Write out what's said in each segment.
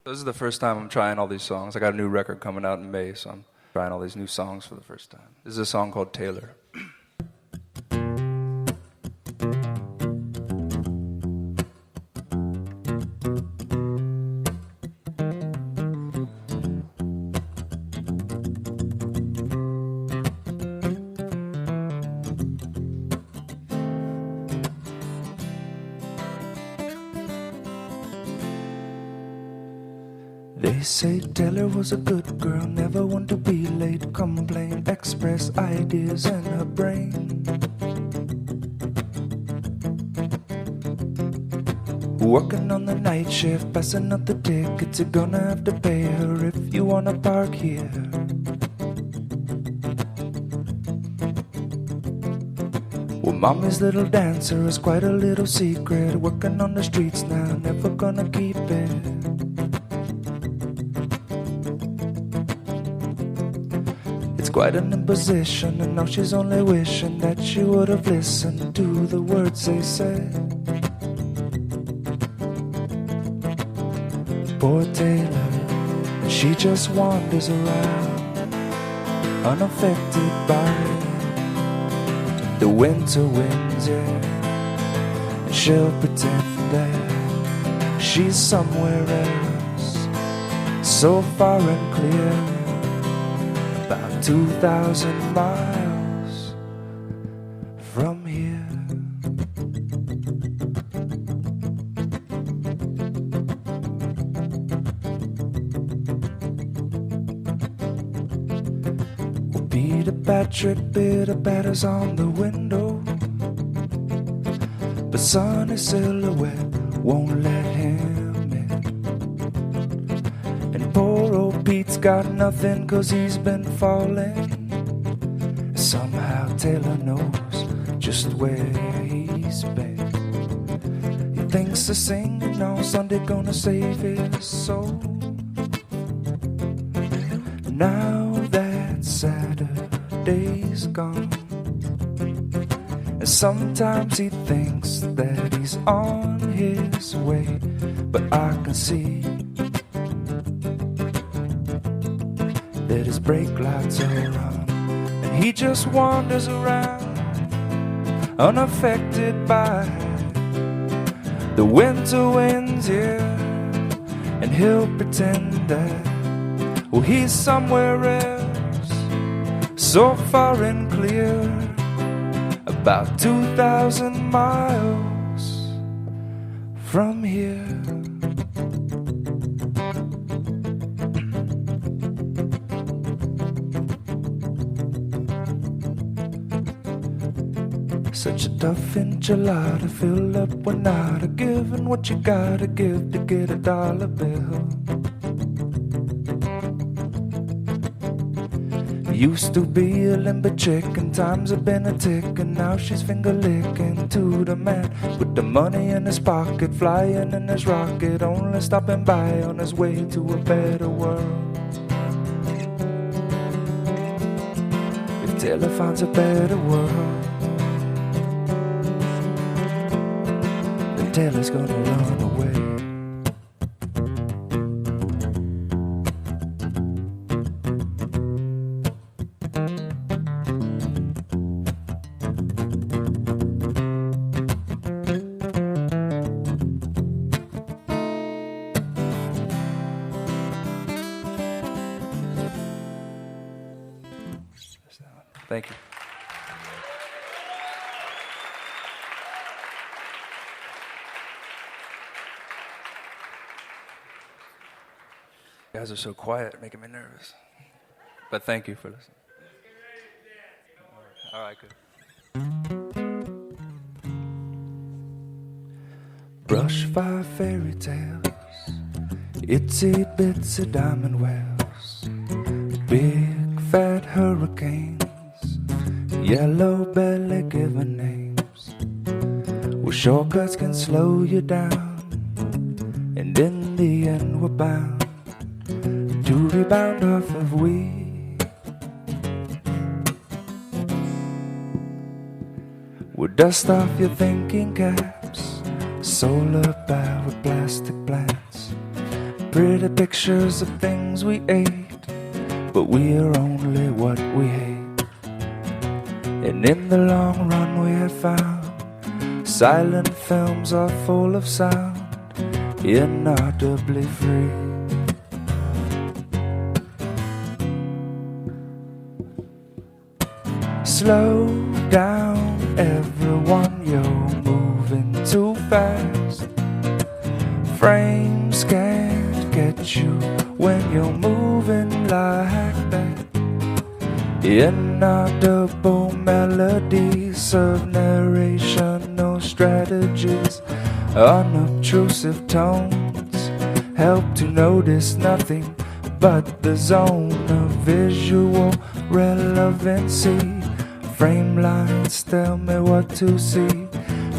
This is the first time I'm trying all these songs. I got a new record coming out in May, so I'm trying all these new songs for the first time. This is a song called Taylor. They say Taylor was a good girl, never one to be late, complain, express ideas in her brain. Working on the night shift, passing up the tickets, you're gonna have to pay her if you wanna park here. Well, mommy's little dancer is quite a little secret, working on the streets now, never gonna keep it. Quite an imposition, and now she's only wishing that she would have listened to the words they said. Poor Taylor, she just wanders around, unaffected by the winter winds, yeah. And she'll pretend that she's somewhere else, so far and clear, 2,000 miles from here. Well, Peter Patrick bit of batters on the window, but sunny silhouette won't let him in. And poor old Pete's got nothing 'cause he's been falling. Somehow Taylor knows just where he's been. He thinks the singing on Sunday gonna save his soul. Now that Saturday's gone, and sometimes he thinks that he's on his way, but I can see that his brake lights are on, and he just wanders around, unaffected by the winter winds, yeah. And he'll pretend that, well, he's somewhere else, so far and clear, about 2,000 miles from here. Such a tough enchilada, fill up when not a giving what you gotta give to get a dollar bill. Used to be a limber chick, and times have been a tick, and now she's finger licking to the man with the money in his pocket, flying in his rocket, only stopping by on his way to a better world. If Taylor finds a better world, Taylor's gonna run away. Thank you. You guys are so quiet, making me nervous. But thank you for listening. All right, good. Bushfire fairytales, itsy bitsy diamond wells, big fat hurricanes, yellow belly giving names. Well, shortcuts can slow you down, and in the end we're bound to rebound off of weed. We'll dust off your thinking caps, solar powered plastic plants, pretty pictures of things we ate, but we are only what we hate. And in the long run we have found silent films are full of sound, inaudibly free. Slow down, everyone, you're moving too fast. Frames can't get you when you're moving like that. Inaudible melodies of narration, no strategies, unobtrusive tones help to notice nothing but the zone of visual relevancy. Frame lines tell me what to see,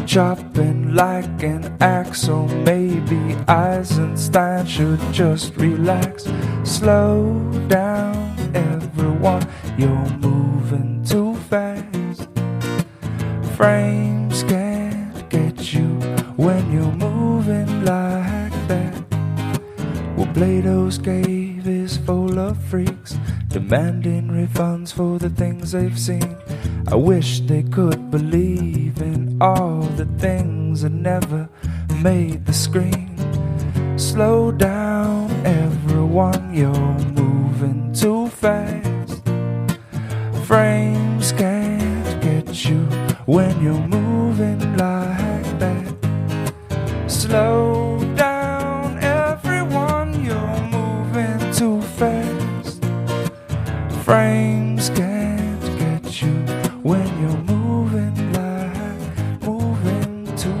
chopping like an axle. Maybe Eisenstein should just relax. Slow down, everyone, you're moving too fast. Frames can't get you when you're moving like that. Well, Plato's cave is full of freaks demanding refunds for the things they've seen. I wish they could believe in all the things that never made the screen. Slow down, everyone, you're moving too fast. Frames can't get you when you're moving like that. Slow down, everyone, you're moving too fast. Frames can't get you when you're moving like moving too.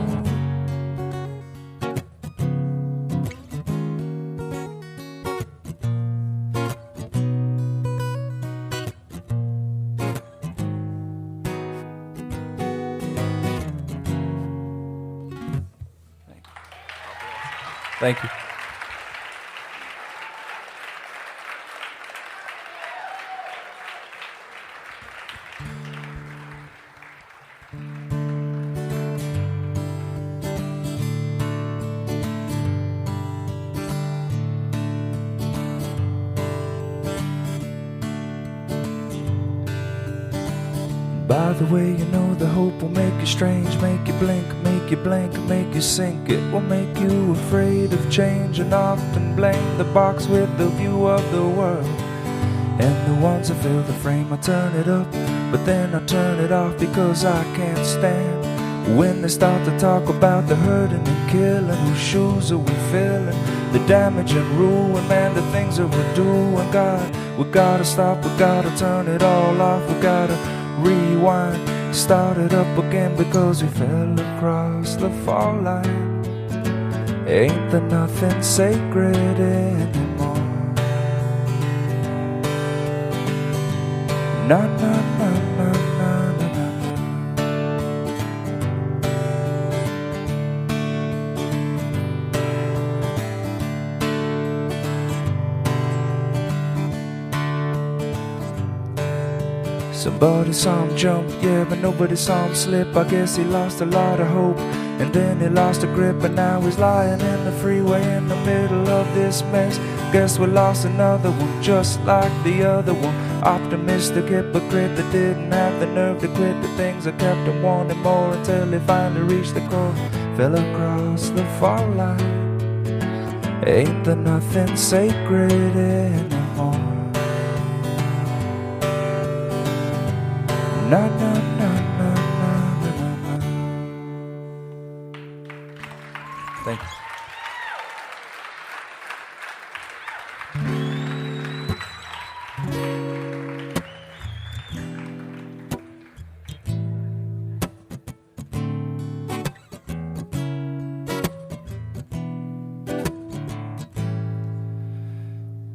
Thank you. By the way, you know the hope will make you strange, make you blink, make you blink, make you sink. It will make you afraid of change and often blame the box with the view of the world. And the ones that fill the frame, I turn it up, but then I turn it off because I can't stand when they start to talk about the hurting and killing. Whose shoes are we filling? The damage and ruin, man, the things that we're doing. God, we gotta stop, we gotta turn it all off, we gotta rewind, start it up again because we fell across the fall line. Ain't there nothing sacred anymore? Na na na na na na na. Somebody saw him jump, yeah, but nobody saw him slip. I guess he lost a lot of hope, and then he lost a grip, and now he's lying in the freeway in the middle of this mess. Guess we lost another one, just like the other one. Optimistic hypocrite that didn't have the nerve to quit the things that kept him wanting more until he finally reached the core. Fell across the fall line. Ain't there nothing sacred anymore? Na na na na na na na. Thank you.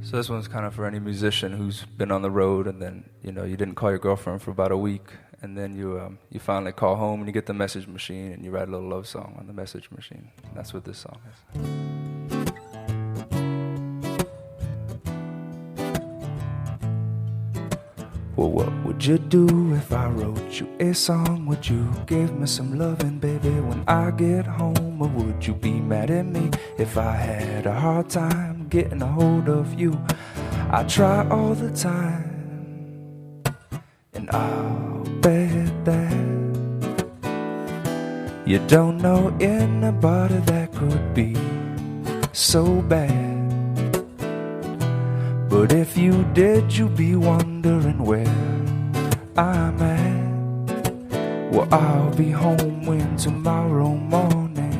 So this one's kind of for any musician who's been on the road and then, you know, you didn't call your girlfriend for about a week, and then you finally call home and you get the message machine and you write a little love song on the message machine. And that's what this song is. Well, what would you do if I wrote you a song? Would you give me some loving, baby, when I get home? Or would you be mad at me if I had a hard time getting a hold of you. I try all the time, and I'll bet that you don't know anybody that could be so bad. But if you did, you'd be wondering where I'm at. Well, I'll be home when tomorrow morning.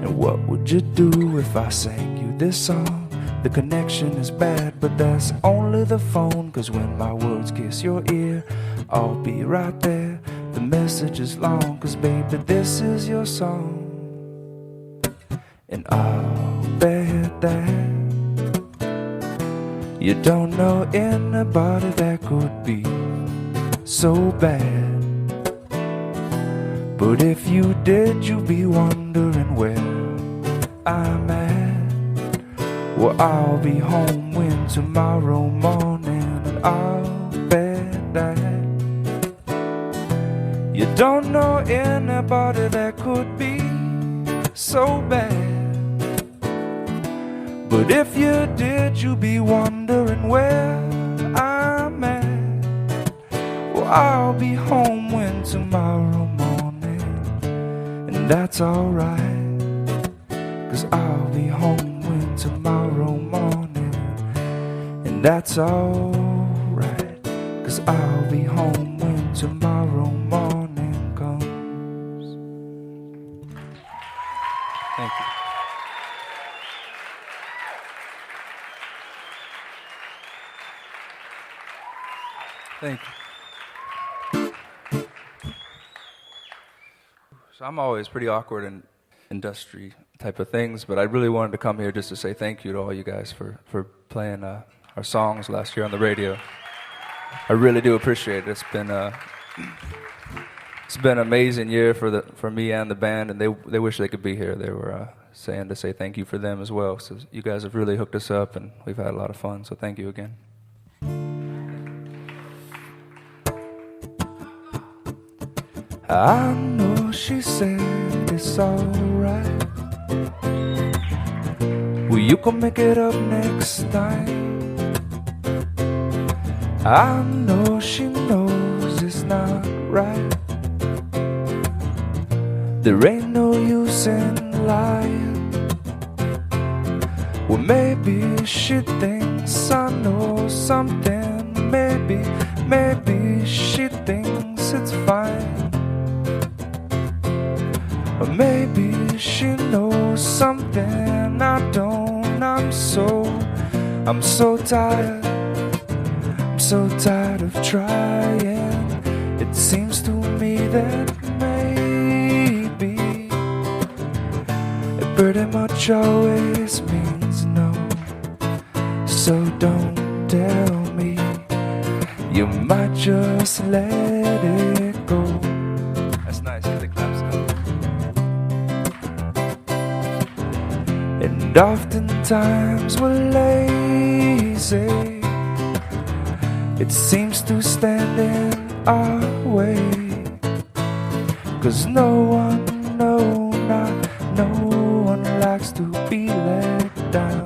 And what would you do if I sang you this song? The connection is bad, but that's only the phone. 'Cause when my words kiss your ear, I'll be right there. The message is long, 'cause baby, this is your song. And I'll bet that you don't know anybody that could be so bad. But if you did, you'd be wondering where I'm at. Well, I'll be home when tomorrow morning, and I'll bet that you don't know anybody that could be so bad. But if you did, you'd be wondering where I'm at. Well, I'll be home when tomorrow morning, and that's alright, 'cause I'll be home when tomorrow morning, and that's alright, 'cause I'll be home when tomorrow morning comes. Thank you. Thank you. So I'm always pretty awkward in industry type of things, but I really wanted to come here just to say thank you to all you guys for playing our songs last year on the radio. I really do appreciate it. It's been an amazing year for me and the band, and they wish they could be here. They were saying to say thank you for them as well. So you guys have really hooked us up, and we've had a lot of fun. So thank you again. I know she said it's alright. Well, you can make it up next time. I know she knows it's not right. There ain't no use in lying. Well, maybe she thinks I know something. Maybe she thinks it's fine. Or maybe she knows something I don't. I'm so tired. I'm so tired of trying. It seems to me that maybe it pretty much always means no. So don't tell me. You might just let it go. That's nice, the claps go. And oftentimes we're lazy. It seems to stand in our way. 'Cause no one likes to be let down.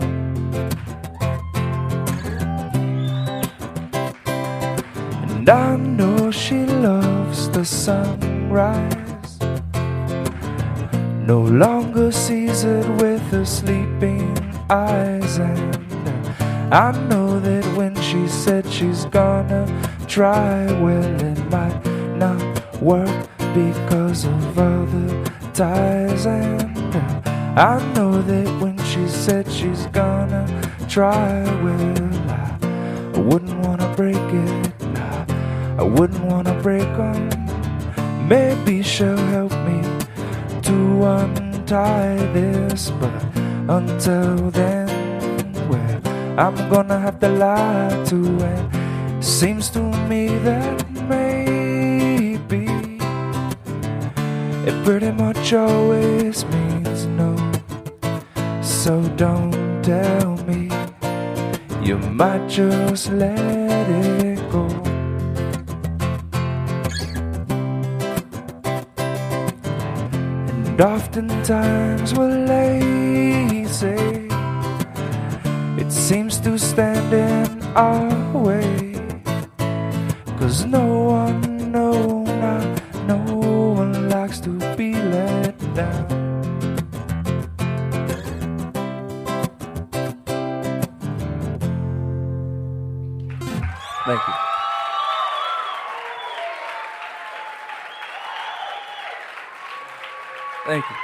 And I know she loves the sunrise. No longer sees it with her sleeping eyes. And I know that when she said she's gonna try, well, it might not work because of other ties. And I know that when she said she's gonna try, well, I wouldn't wanna break it. Nah, I wouldn't wanna break 'em. Maybe she'll help me to untie this, but until then, well, I'm gonna have to lie to it. Seems to me that maybe it pretty much always means no. So don't tell me you might just let it go. And oftentimes we're lazy, it seems to stand in our way, 'cause no one, no, not no one likes to be let down. Thank you. Thank you.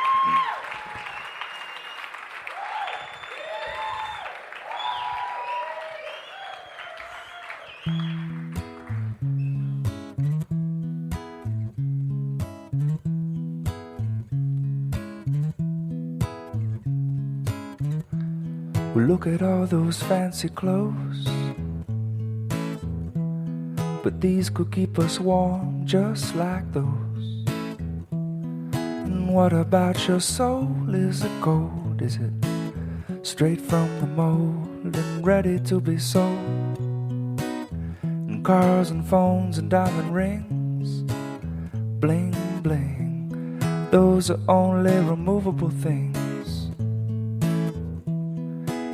We look at all those fancy clothes, but these could keep us warm just like those. And what about your soul? Is it gold? Is it straight from the mold and ready to be sold? And cars and phones and diamond rings, bling bling, those are only removable things.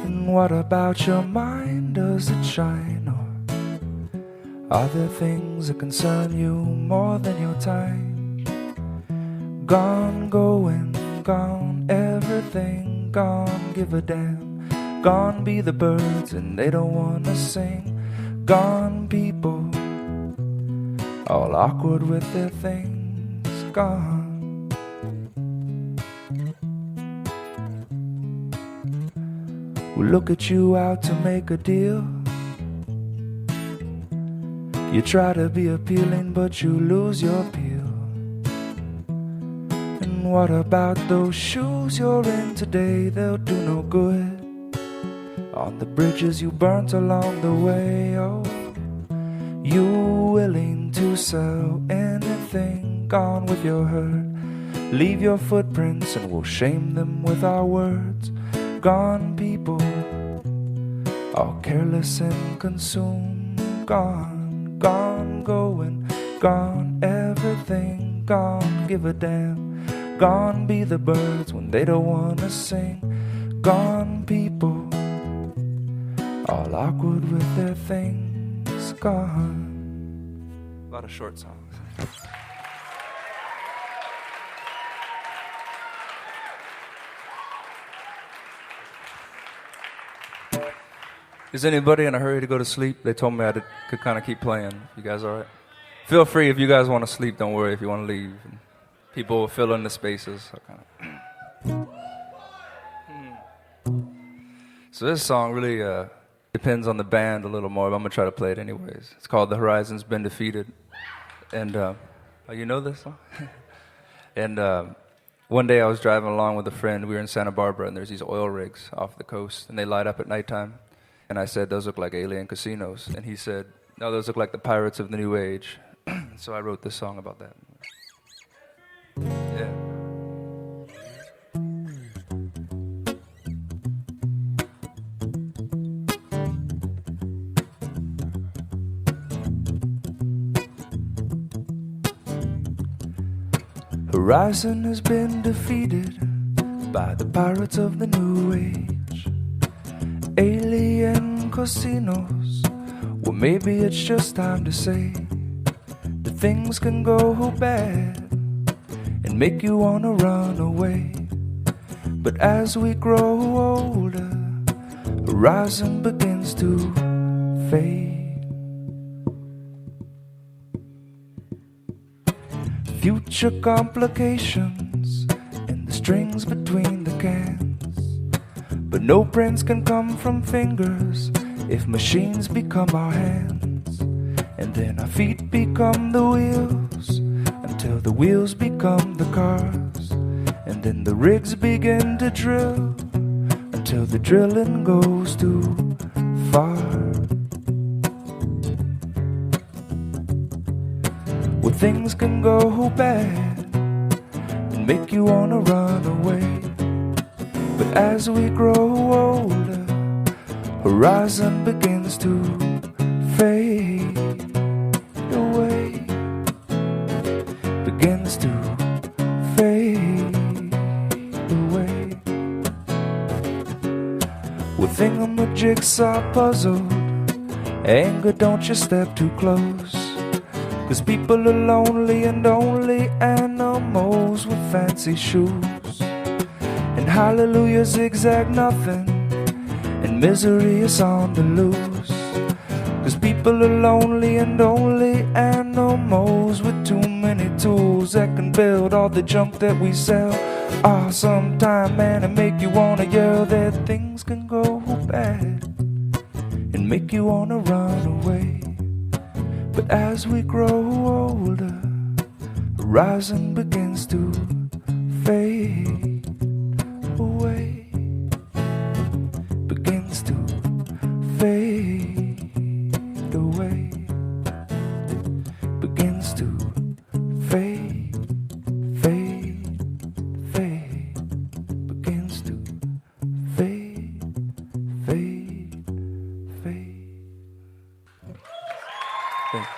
And what about your mind? Does it shine, or are there things that concern you more than your time? Gone, going, gone, everything gone, give a damn. Gone be the birds and they don't wanna sing. Gone people, all awkward with their things. Gone. We look at you out to make a deal. You try to be appealing, but you lose your appeal. And what about those shoes you're in today? They'll do no good on the bridges you burnt along the way. Oh, you willing to sell anything? Gone with your hurt. Leave your footprints and we'll shame them with our words. Gone people, all careless and consumed. Gone, gone, going, gone, everything gone, give a damn. Gone be the birds when they don't wanna sing. Gone people, all awkward with their things. Gone. A lot of short songs. Is anybody in a hurry to go to sleep? They told me I could kind of keep playing. You guys all right? Feel free if you guys want to sleep. Don't worry if you want to leave. People will fill in the spaces. So this song really depends on the band a little more, but I'm going to try to play it anyways. It's called The Horizon's Been Defeated. And, you know this song? And one day I was driving along with a friend. We were in Santa Barbara, and there's these oil rigs off the coast, and they light up at nighttime. And I said, those look like alien casinos. And he said, no, those look like the pirates of the New Age. So I wrote this song about that. Yeah. Horizon has been defeated by the pirates of the New Age. Alien casinos. Well, maybe it's just time to say that things can go bad and make you wanna run away. But as we grow older, horizon begins to fade. Future complications in the strings between the cans. But no prints can come from fingers if machines become our hands. And then our feet become the wheels until the wheels become the cars. And then the rigs begin to drill until the drilling goes too far. Well, things can go bad and make you wanna run away. But as we grow older, horizon begins to fade away, begins to fade away. Well, thingamajigsaw puzzled, anger, don't you step too close, 'cause people are lonely and only animals with fancy shoes. And hallelujah zigzag nothing, and misery is on the loose, 'cause people are lonely and only animals with too many tools that can build all the junk that we sell. Ah, sometime, man, it make you wanna yell that things can go bad and make you wanna run away. But as we grow older, horizon begins to fade away, begins to fade away, begins to fade, fade, fade, begins to fade, fade, fade. Thank you.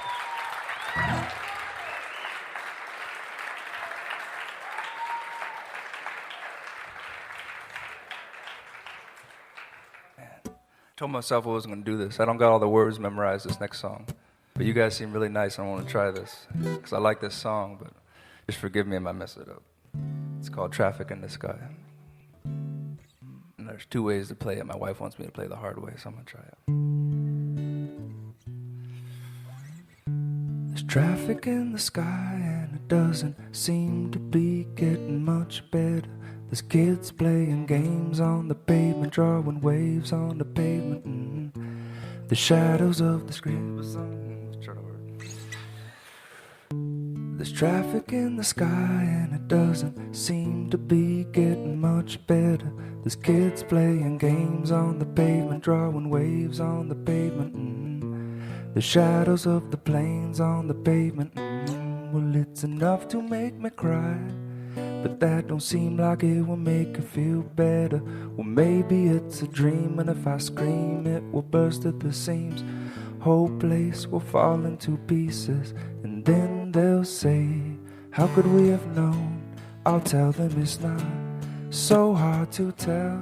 Told myself I wasn't going to do this. I don't got all the words memorized this next song. But you guys seem really nice and I want to try this. Because I like this song, but just forgive me if I mess it up. It's called Traffic in the Sky. And there's two ways to play it. My wife wants me to play the hard way, so I'm going to try it. There's traffic in the sky and it doesn't seem to be getting much better. There's kids playing games on the pavement, drawing waves on the pavement. The shadows of the screen. There's traffic in the sky and it doesn't seem to be getting much better. There's kids playing games on the pavement, drawing waves on the pavement. The shadows of the planes on the pavement. Well, it's enough to make me cry, but that don't seem like it will make you feel better. Well, maybe it's a dream, and if I scream it will burst at the seams. Whole place will fall into pieces, and then they'll say, how could we have known? I'll tell them it's not so hard to tell.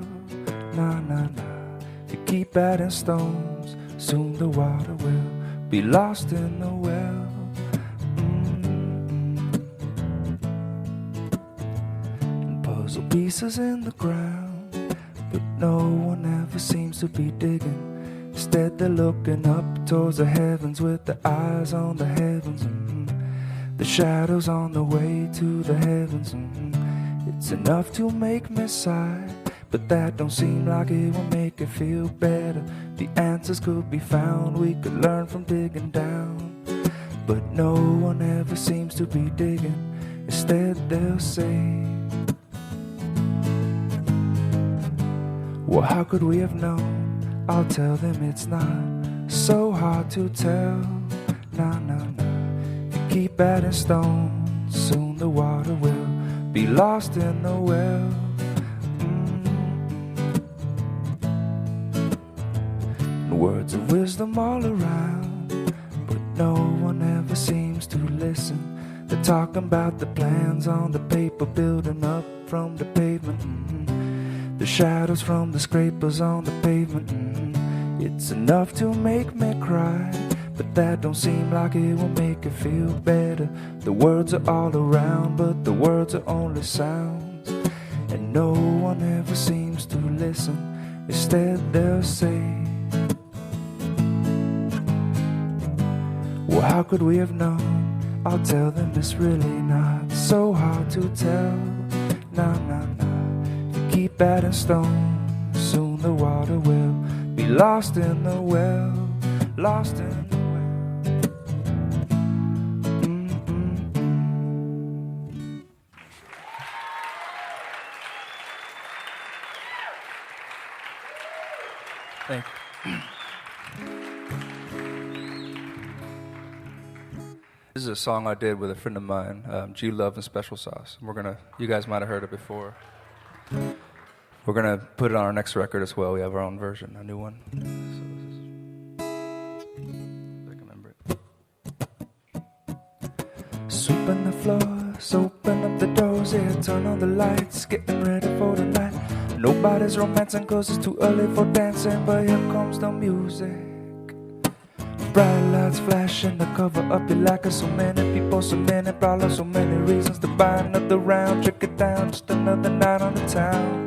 Nah, nah, nah. If you keep adding stones, soon the water will be lost in the well. Puzzle pieces in the ground, but no one ever seems to be digging. Instead they're looking up towards the heavens with their eyes on the heavens. The shadows on the way to the heavens. It's enough to make me sigh, but that don't seem like it will make it feel better. The answers could be found, we could learn from digging down, but no one ever seems to be digging. Instead they'll say, well, how could we have known? I'll tell them it's not so hard to tell. Nah, nah, nah. If you keep adding stones, soon the water will be lost in the well. Words of wisdom all around, but no one ever seems to listen. They're talking about the plans on the paper, building up from the pavement. The shadows from the scrapers on the pavement. It's enough to make me cry, but that don't seem like it will make it feel better. The words are all around, but the words are only sounds, and no one ever seems to listen. Instead they'll say, well, how could we have known? I'll tell them it's really not so hard to tell. Nah, nah, nah. If you keep adding stones, soon the water will be lost in the well. Lost in the well. Thank you. This is a song I did with a friend of mine, G Love and Special Sauce. You guys might have heard it before. We're going to put it on our next record as well. We have our own version, a new one. So I can remember it. Sweeping the floors, open up the doors, yeah, turn on the lights, getting ready for the night. Nobody's romancing cause it's too early for dancing, but here comes the music. Bright lights flashing, the cover up you like it. So many people, so many problems, so many reasons to buy another round. Trick it down, just another night on the town.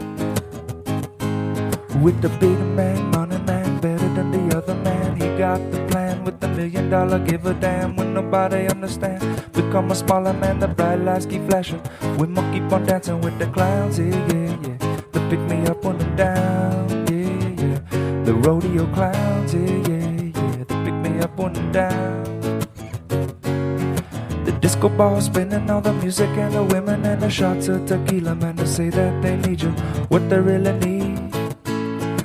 With the big man, money man, better than the other man. He got the plan with $1 million, give a damn when nobody understand. Become a smaller man, the bright lights keep flashing. Women keep on dancing with the clowns, yeah, yeah, yeah. They pick me up when I'm down, yeah, yeah. The rodeo clowns, yeah, yeah, yeah. They pick me up when I'm down. The disco ball spinning, all the music and the women and the shots of tequila. Man, they say that they need you, what they really need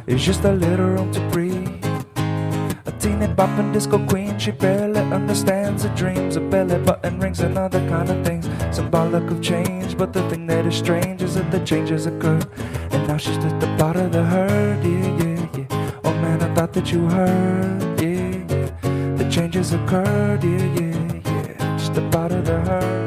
it's just a little room to breathe. A teeny bopping disco queen, she barely understands her dreams. A belly button rings and other kind of things, symbolic of change. But the thing that is strange is that the changes occur, and now she's just a part of the herd, yeah, yeah, yeah. Oh man, I thought that you heard, yeah, yeah. The changes occurred, yeah, yeah, yeah. Just a part of the herd.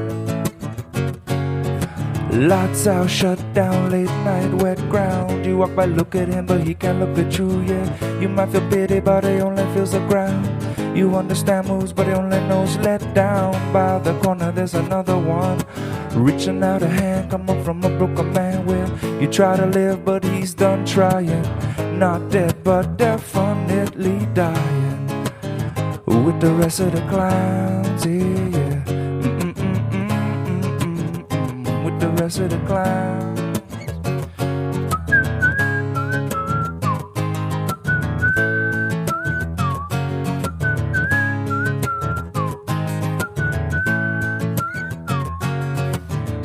Lights out, shut down, late night, wet ground. You walk by, look at him, but he can't look at you, yeah. You might feel pity, but he only feels the ground. You understand moves, but he only knows let down. By the corner, there's another one, reaching out a hand, coming from a broken man. Well, you try to live, but he's done trying. Not dead, but definitely dying. With the rest of the clowns, yeah, yeah. The rest of the clowns.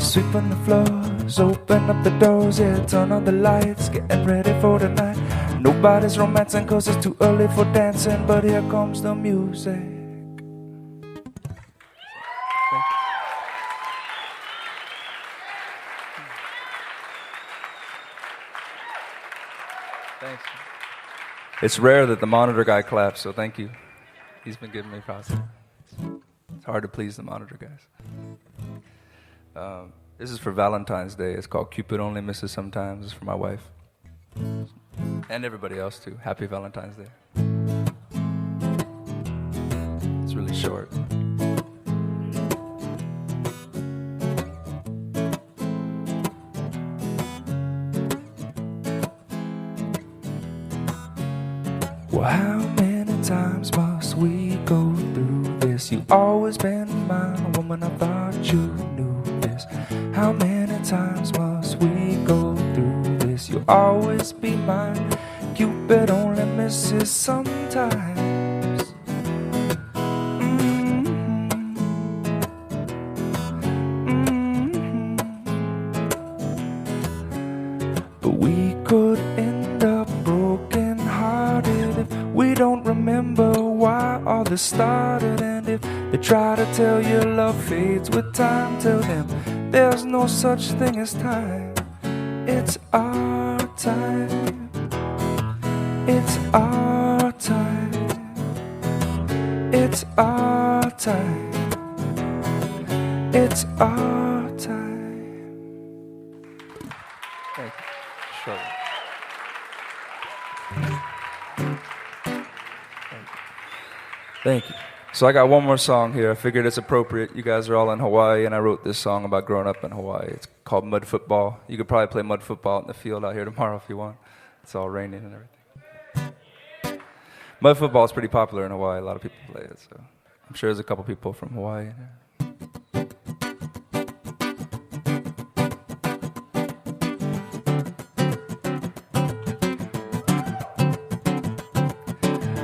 Sweeping the floors, open up the doors, yeah, turn on the lights, getting ready for the night. Nobody's romancing cause it's too early for dancing, but here comes the music. Thanks. It's rare that the monitor guy claps, so thank you. He's been giving me props. It's hard to please the monitor guys. This is for Valentine's Day. It's called Cupid Only Misses Sometimes. It's for my wife. And everybody else too. Happy Valentine's Day. It's really short. Well, how many times must we go through this? You've always been mine, woman, I thought you knew this. How many times must we go through this? You'll always be mine. Cupid only misses sometimes. But we could end up broken hearted if we don't remember why all this started. And if they try to tell you love fades with time, tell them there's no such thing as time. It's our time. It's our time. It's our time. It's our time. Thank you. Sure. Thank you. So I got one more song here. I figured it's appropriate. You guys are all in Hawaii, and I wrote this song about growing up in Hawaii. It's called Mudfootball. You could probably play Mudfootball in the field out here tomorrow if you want. It's all raining and everything. Mudfootball is pretty popular in Hawaii. A lot of people play it, so I'm sure there's a couple people from Hawaii in here.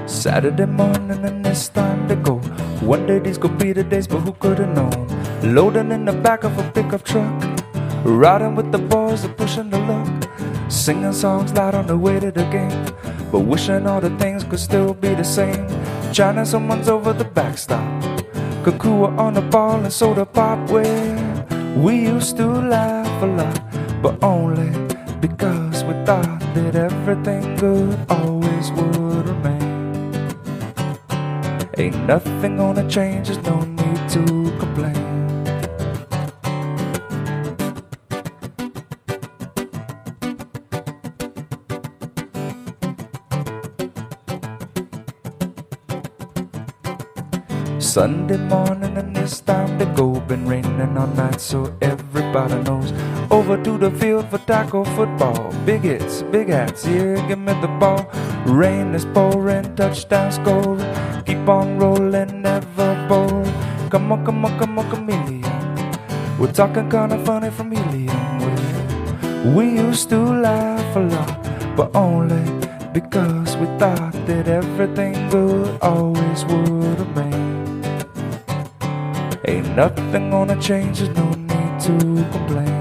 Saturday morning and it's time to go. One day these could be the days, but who could have known? Loading in the back of a pickup truck, riding with the boys and pushing the luck, singing songs loud on the way to the game, but wishing all the things could still be the same. China, someone's over the backstop, Kakua on the ball and soda pop, where we used to laugh a lot, but only because we thought that everything good always would remain. Ain't nothing gonna change, there's no need to complain. Sunday morning and it's time to go. Been raining all night so everybody knows. Over to the field for tackle football. Big hits, big hats, yeah, give me the ball. Rain is pouring, touchdown scoring. Keep on rolling, never boring. Come on, come on, come on, chameleon. We're talking kinda funny from helium. We used to laugh a lot, but only because we thought that everything good always would remain. Ain't nothing gonna change, there's no need to complain.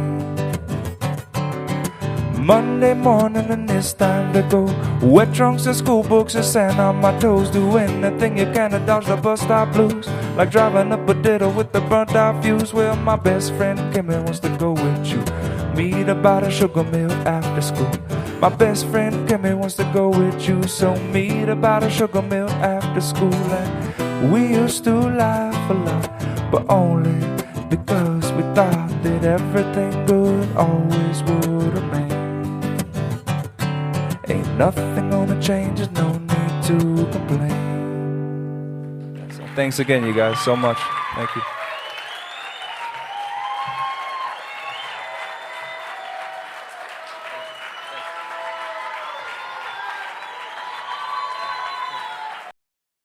Monday morning and it's time to go. Wet trunks and school books and sand on my toes. Do anything you can to dodge the bus stop blues. Like driving up a ditto with the burnt out fuse. Well, my best friend Kimmy wants to go with you. Meet about a sugar mill after school. My best friend Kimmy wants to go with you. So meet about a sugar mill after school. And we used to laugh a lot, but only because we thought that everything good always would remain. Ain't nothing gonna change, there's no need to complain. So thanks again, you guys, so much. Thank you.